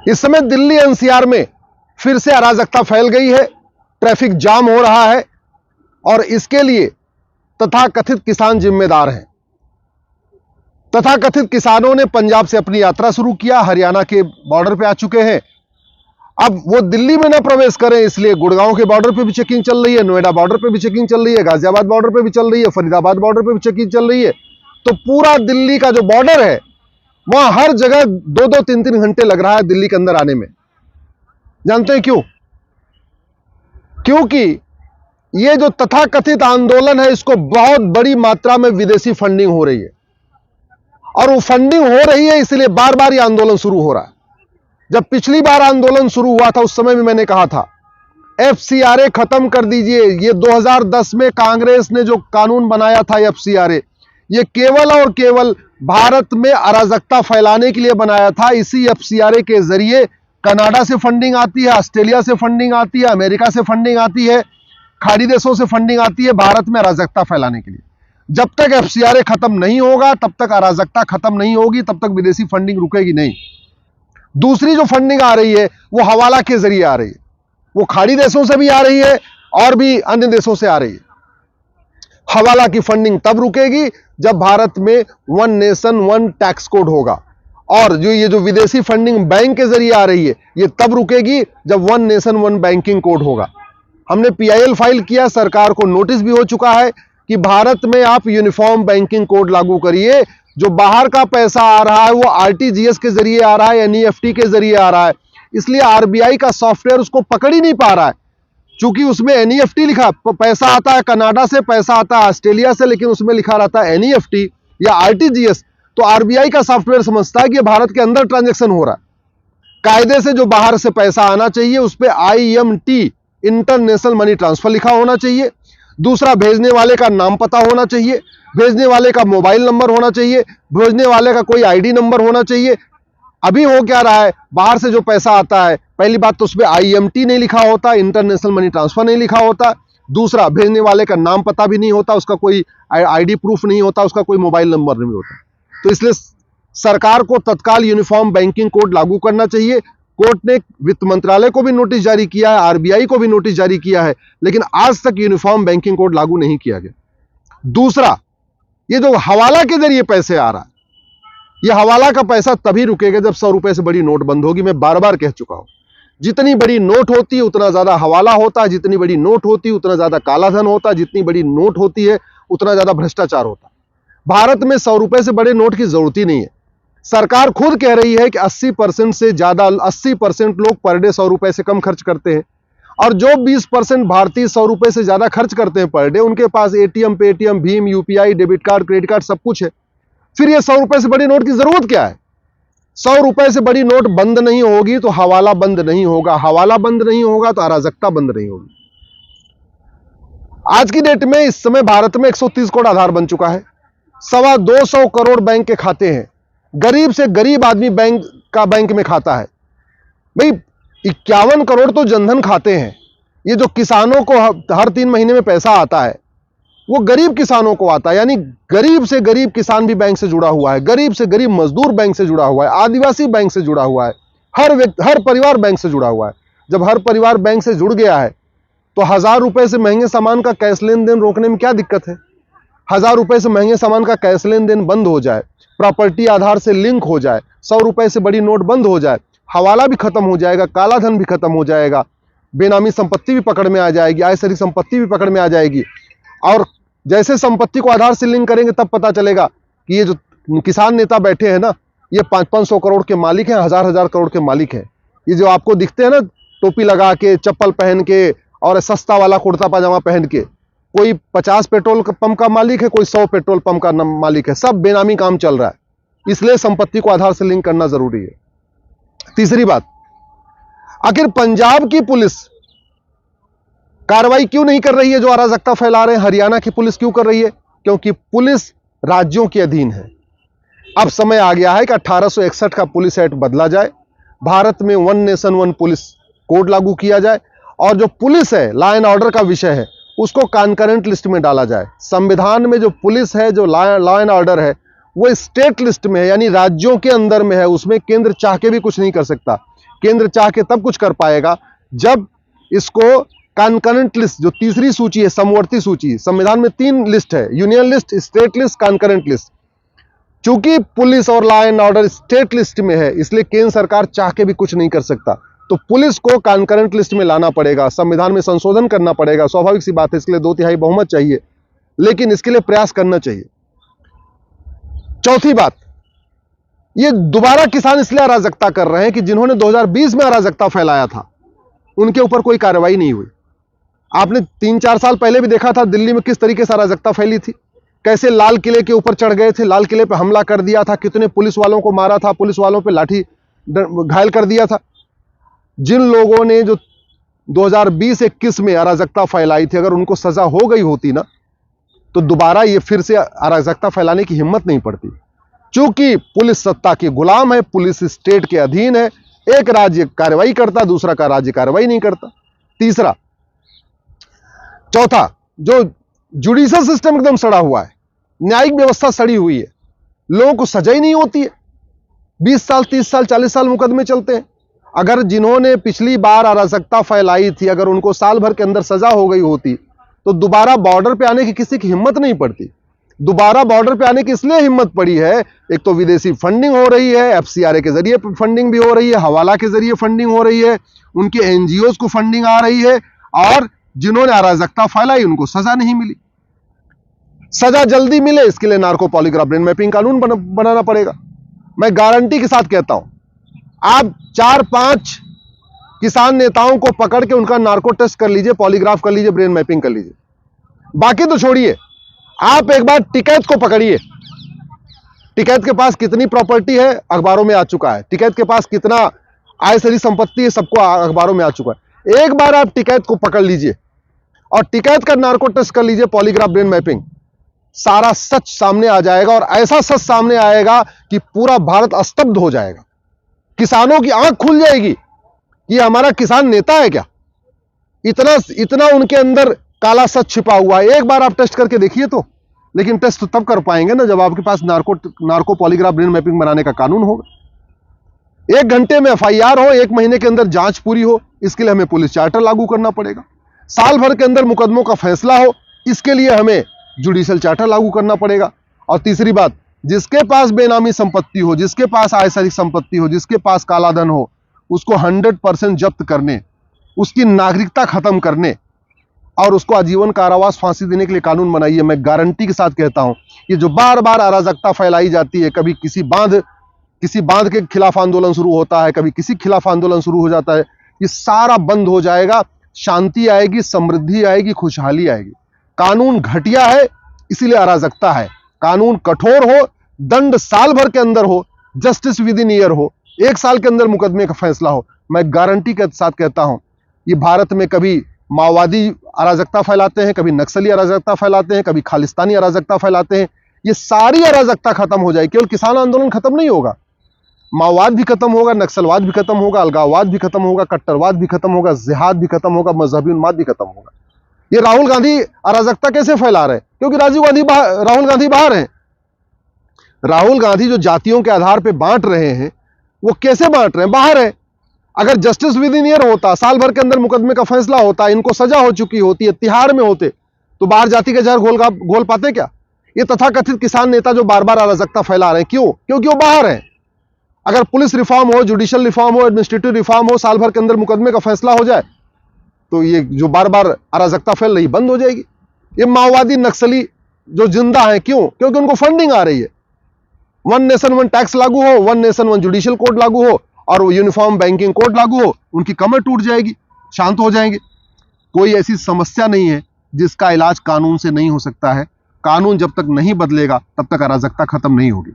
इस समय दिल्ली एनसीआर में फिर से अराजकता फैल गई है, ट्रैफिक जाम हो रहा है और इसके लिए तथाकथित किसान जिम्मेदार हैं। तथाकथित किसानों ने पंजाब से अपनी यात्रा शुरू किया, हरियाणा के बॉर्डर पे आ चुके हैं। अब वो दिल्ली में ना प्रवेश करें इसलिए गुड़गांव के बॉर्डर पे भी चेकिंग चल रही है, नोएडा बॉर्डर पे भी चेकिंग चल रही है, गाजियाबाद बॉर्डर पे भी चल रही है, फरीदाबाद बॉर्डर पे भी चेकिंग चल रही है। तो पूरा दिल्ली का जो बॉर्डर है वहां हर जगह 2-2, 3-3 घंटे लग रहा है दिल्ली के अंदर आने में। जानते हैं क्यों? क्योंकि ये जो तथाकथित आंदोलन है इसको बहुत बड़ी मात्रा में विदेशी फंडिंग हो रही है और वो फंडिंग हो रही है इसलिए बार बार ये आंदोलन शुरू हो रहा है। जब पिछली बार आंदोलन शुरू हुआ था उस समय भी मैंने कहा था एफसीआरए खत्म कर दीजिए। ये 2010 में कांग्रेस ने जो कानून बनाया था एफसीआरए, ये केवल और केवल भारत में अराजकता फैलाने के लिए बनाया था। इसी एफसीआरए के जरिए कनाडा से फंडिंग आती है, ऑस्ट्रेलिया से फंडिंग आती है, अमेरिका से फंडिंग आती है, खाड़ी देशों से फंडिंग आती है भारत में अराजकता फैलाने के लिए। जब तक एफसीआरए खत्म नहीं होगा तब तक अराजकता खत्म नहीं होगी, तब तक विदेशी फंडिंग रुकेगी नहीं। दूसरी जो फंडिंग आ रही है वो हवाला के जरिए आ रही है, वो खाड़ी देशों से भी आ रही है और भी अन्य देशों से आ रही है। हवाला की फंडिंग तब रुकेगी जब भारत में one nation one tax code होगा, और ये जो विदेशी फंडिंग बैंक के जरिए आ रही है ये तब रुकेगी जब one nation one banking code होगा। हमने पीआईएल फाइल किया, सरकार को नोटिस भी हो चुका है कि भारत में आप यूनिफॉर्म बैंकिंग कोड लागू करिए। जो बाहर का पैसा आ रहा है वो आरटीजीएस के जरिए आ रहा है, एनईएफटी के जरिए आ रहा है, इसलिए आरबीआई का सॉफ्टवेयर उसको पकड़ ही नहीं पा रहा है। चूंकि उसमें एनईएफटी लिखा, पैसा आता है कनाडा से, पैसा आता है ऑस्ट्रेलिया से, लेकिन उसमें लिखा रहता है एनईएफटी या आरटीजीएस, तो आरबीआई का सॉफ्टवेयर समझता है कि भारत के अंदर ट्रांजैक्शन हो रहा है। कायदे से जो बाहर से पैसा आना चाहिए उस पर IMT, इंटरनेशनल मनी ट्रांसफर लिखा होना चाहिए। दूसरा, भेजने वाले का नाम पता होना चाहिए, भेजने वाले का मोबाइल नंबर होना चाहिए, भेजने वाले का कोई आईडी नंबर होना चाहिए। अभी हो क्या रहा है, बाहर से जो पैसा आता है पहली बात तो उसमें IMT नहीं लिखा होता, इंटरनेशनल मनी ट्रांसफर नहीं लिखा होता। दूसरा, भेजने वाले का नाम पता भी नहीं होता, उसका कोई आईडी प्रूफ नहीं होता, उसका कोई मोबाइल नंबर नहीं होता। तो इसलिए सरकार को तत्काल यूनिफॉर्म बैंकिंग कोड लागू करना चाहिए। कोर्ट ने वित्त मंत्रालय को भी नोटिस जारी किया है, आरबीआई को भी नोटिस जारी किया है, लेकिन आज तक यूनिफॉर्म बैंकिंग कोड लागू नहीं किया गया। दूसरा, ये जो हवाला के जरिए पैसे आ रहा है, ये हवाला का पैसा तभी रुकेगा जब 100 रुपए से बड़ी नोट बंद होगी। मैं बार बार कह चुका हूं, जितनी बड़ी नोट होती है उतना ज्यादा हवाला होता है, जितनी बड़ी नोट होती है उतना ज्यादा कालाधन होता है, जितनी बड़ी नोट होती है उतना ज्यादा भ्रष्टाचार होता है। भारत में 100 रुपए से बड़े नोट की जरूरत ही नहीं है। सरकार खुद कह रही है कि 80% से ज्यादा 80% लोग पर डे 100 रुपए से कम खर्च करते हैं, और जो 20% भारतीय 100 रुपए से ज्यादा खर्च करते हैं पर डे, उनके पास एटीएम, पेटीएम, भीम, UPI, debit card, credit card सब कुछ है। फिर ये 100 रुपए से बड़ी नोट की जरूरत क्या है? 100 रुपए से बड़ी नोट बंद नहीं होगी तो हवाला बंद नहीं होगा, हवाला बंद नहीं होगा तो अराजकता बंद नहीं होगी। आज की डेट में इस समय भारत में 130 करोड़ आधार बन चुका है, 225 करोड़ बैंक के खाते हैं। गरीब से गरीब आदमी बैंक में खाता है। भाई 51 करोड़ तो जनधन खाते हैं। ये जो किसानों को हर 3 महीने में पैसा आता है वो गरीब किसानों को आता है, यानी गरीब से गरीब किसान भी बैंक से जुड़ा हुआ है, गरीब से गरीब मजदूर बैंक से जुड़ा हुआ है, आदिवासी बैंक से जुड़ा हुआ है, हर परिवार बैंक से जुड़ा हुआ है। जब हर परिवार बैंक से जुड़ गया है तो 1000 रुपए से महंगे सामान का कैश लेन देन रोकने में क्या दिक्कत है? 1000 रुपए से महंगे सामान का कैश लेन देन बंद हो जाए, प्रॉपर्टी आधार से लिंक हो जाए, 100 रुपए से बड़ी नोट बंद हो जाए, हवाला भी खत्म हो जाएगा, काला धन भी खत्म हो जाएगा, बेनामी संपत्ति भी पकड़ में आ जाएगी, आयसरी संपत्ति भी पकड़ में आ जाएगी। और जैसे संपत्ति को आधार से लिंक करेंगे तब पता चलेगा कि ये जो किसान नेता बैठे हैं ना, ये 500 करोड़ के मालिक हैं, 1000 करोड़ के मालिक हैं। ये जो आपको दिखते हैं ना टोपी लगा के, चप्पल पहन के और सस्ता वाला कुर्ता पाजामा पहन के, कोई 50 पेट्रोल पंप का मालिक है, कोई 100 पेट्रोल पंप का मालिक है, सब बेनामी काम चल रहा है। इसलिए संपत्ति को आधार से लिंक करना जरूरी है। तीसरी बात, आखिर पंजाब की पुलिस कार्रवाई क्यों नहीं कर रही है जो अराजकता फैला रहे हैं? हरियाणा की पुलिस क्यों कर रही है? क्योंकि पुलिस राज्यों के अधीन है। अब समय आ गया है कि 1861 का पुलिस एक्ट बदला जाए, भारत में one nation one police code लागू किया जाए, और जो पुलिस है, लॉ एंड ऑर्डर का विषय है, उसको कॉन्करेंट लिस्ट में डाला जाए। संविधान में जो पुलिस है, जो लॉ एंड ऑर्डर है, वो स्टेट लिस्ट में है, यानी राज्यों के अंदर में है, उसमें केंद्र चाह के भी कुछ नहीं कर सकता। केंद्र चाह के तब कुछ कर पाएगा जब इसको कॉन्करेंट लिस्ट, जो तीसरी सूची है, समवर्ती सूची, संविधान में 3 लिस्ट है, union list, state list, concurrent list. चूंकि पुलिस और law and order state list में है, इसलिए केंद्र सरकार चाह के भी कुछ नहीं कर सकता। तो पुलिस को कॉन्करेंट लिस्ट में लाना पड़ेगा, संविधान में संशोधन करना पड़ेगा। स्वाभाविक सी बात है, इसके लिए 2/3 बहुमत चाहिए, लेकिन इसके लिए प्रयास करना चाहिए। चौथी बात, ये दोबारा किसान इसलिए अराजकता कर रहे हैं कि जिन्होंने 2020 में अराजकता फैलाया था उनके ऊपर कोई कार्रवाई नहीं हुई। आपने 3-4 साल पहले भी देखा था दिल्ली में किस तरीके से अराजकता फैली थी, कैसे लाल किले के ऊपर चढ़ गए थे, लाल किले पे हमला कर दिया था, कितने पुलिस वालों को मारा था, पुलिस वालों पे लाठी घायल कर दिया था। जिन लोगों ने जो 2020-21 में अराजकता फैलाई थी, अगर उनको सजा हो गई होती ना, तो दोबारा ये फिर से अराजकता फैलाने की हिम्मत नहीं पड़ती। चूंकि पुलिस सत्ता के गुलाम है, पुलिस स्टेट के अधीन है, एक राज्य कार्रवाई करता, दूसरा का राज्य कार्रवाई नहीं करता। तीसरा, चौथा, जो जुडिशियल सिस्टम एकदम सड़ा हुआ है, न्यायिक व्यवस्था सड़ी हुई है, लोगों को सजा ही नहीं होती है। 20 साल, 30 साल, 40 साल मुकदमे चलते हैं। अगर जिन्होंने पिछली बार अराजकता फैलाई थी, अगर उनको साल भर के अंदर सजा हो गई होती, तो दोबारा बॉर्डर पे आने की किसी की हिम्मत नहीं पड़ती। दोबारा बॉर्डर पे आने की इसलिए हिम्मत पड़ी है, एक तो विदेशी फंडिंग हो रही है, एफसीआरए के जरिए फंडिंग भी हो रही है, हवाला के जरिए फंडिंग हो रही है, उनके एनजीओज को फंडिंग आ रही है, और जिन्होंने अराजकता फैलाई उनको सजा नहीं मिली। सजा जल्दी मिले, इसके लिए नार्को पॉलीग्राफ ब्रेन मैपिंग कानून बनाना पड़ेगा। मैं गारंटी के साथ कहता हूं, आप 4-5 किसान नेताओं को पकड़ के उनका नार्को टेस्ट कर लीजिए, पॉलीग्राफ कर लीजिए, ब्रेन मैपिंग कर लीजिए। बाकी तो छोड़िए, आप एक बार टिकैत को पकड़िए। टिकैत के पास कितनी प्रॉपर्टी है अखबारों में आ चुका है, टिकैत के पास कितना आय से संपत्ति है सबको अखबारों में आ चुका है। एक बार आप टिकैत को पकड़ लीजिए और टिकैत का नार्को टेस्ट कर लीजिए, पॉलीग्राफ ब्रेन मैपिंग, सारा सच सामने आ जाएगा। और ऐसा सच सामने आएगा कि पूरा भारत स्तब्ध हो जाएगा। किसानों की आंख खुल जाएगी, ये हमारा किसान नेता है क्या? इतना उनके अंदर काला सच छिपा हुआ है। एक बार आप टेस्ट करके देखिए तो, लेकिन टेस्ट तो तब कर पाएंगे ना जब आपके पास नार्को पॉलीग्राफ ब्रेन मैपिंग बनाने का कानून होगा। 1 घंटे में एफआईआर हो, 1 महीने के अंदर जांच पूरी हो, इसके लिए हमें पुलिस चार्टर लागू करना पड़ेगा। साल भर के अंदर मुकदमों का फैसला हो, इसके लिए हमें जुडिशियल चार्टर लागू करना पड़ेगा। और तीसरी बात, जिसके पास बेनामी संपत्ति हो, जिसके पास आयसरिक संपत्ति हो, जिसके पास कालाधन हो, उसको 100% जब्त करने, उसकी नागरिकता खत्म करने और उसको आजीवन कारावास, फांसी देने के लिए कानून बनाइए। मैं गारंटी के साथ कहता हूं, ये जो बार बार अराजकता फैलाई जाती है, कभी किसी बांध के खिलाफ आंदोलन शुरू होता है, कभी किसी खिलाफ आंदोलन शुरू हो जाता है, ये सारा बंद हो जाएगा। शांति आएगी, समृद्धि आएगी, खुशहाली आएगी। कानून घटिया है इसीलिए अराजकता है। कानून कठोर हो, दंड साल भर के अंदर हो, जस्टिस विद इन ईयर हो, 1 साल के अंदर मुकदमे का फैसला हो। मैं गारंटी के साथ कहता हूं, ये भारत में कभी माओवादी अराजकता फैलाते हैं, कभी नक्सली अराजकता फैलाते हैं, कभी खालिस्तानी अराजकता फैलाते हैं, ये सारी अराजकता खत्म हो जाएगी। केवल किसान आंदोलन खत्म नहीं होगा, माओवाद भी खत्म होगा, नक्सलवाद भी खत्म होगा, अलगाववाद भी खत्म होगा, कट्टरवाद भी खत्म होगा, जिहाद भी खत्म होगा, मजहबी उन्माद भी खत्म होगा। ये राहुल गांधी अराजकता कैसे फैला रहे हैं? क्योंकि राहुल गांधी बाहर हैं। राहुल गांधी जो जातियों के आधार पर बांट रहे हैं, वो कैसे बांट रहे हैं? बाहर है। अगर जस्टिस विद इन ईयर होता, साल भर के अंदर मुकदमे का फैसला होता, इनको सजा हो चुकी होती है, तिहाड़ में होते, तो बाहर जाति का जहर घोल पाते क्या? ये तथाकथित किसान नेता जो बार बार अराजकता फैला रहे हैं, क्यों? क्योंकि वो बाहर हैं। अगर पुलिस रिफॉर्म हो, जुडिशियल रिफॉर्म हो, एडमिनिस्ट्रेटिव रिफॉर्म हो, साल भर के अंदर मुकदमे का फैसला हो जाए, तो ये जो बार बार अराजकता फैल रही बंद हो जाएगी। ये माओवादी नक्सली जो जिंदा है, क्यों? क्योंकि उनको फंडिंग आ रही है। 1 नेशन 1 टैक्स लागू हो, 1 नेशन 1 जुडिशियल कोड लागू हो और वो यूनिफॉर्म बैंकिंग कोड लागू हो, उनकी कमर टूट जाएगी, शांत हो जाएंगे। कोई ऐसी समस्या नहीं है जिसका इलाज कानून से नहीं हो सकता है। कानून जब तक नहीं बदलेगा तब तक अराजकता खत्म नहीं होगी।